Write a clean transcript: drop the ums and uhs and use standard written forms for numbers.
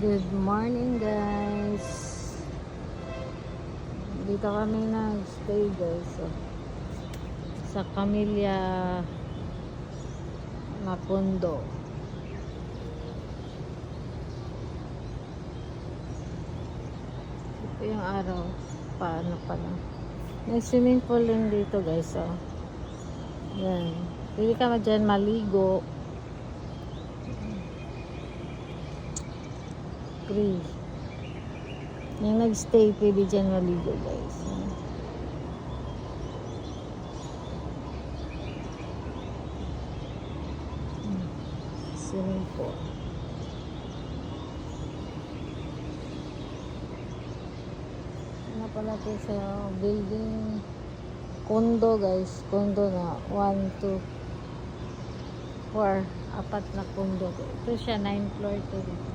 Good morning guys. Dito kami nag-stay guys. So, sa Camellia na condo. Ito yung araw. Paano pa lang. May swimming pool din dito guys. So, yan. Pwede ka dyan maligo. Free. Yung nag-stay, pwede dyan maligo guys. Swimming pool. Ano pala ito sa building condo guys. Condo na 1, 2, 4. 4 na condo. Ito siya 9 floor to.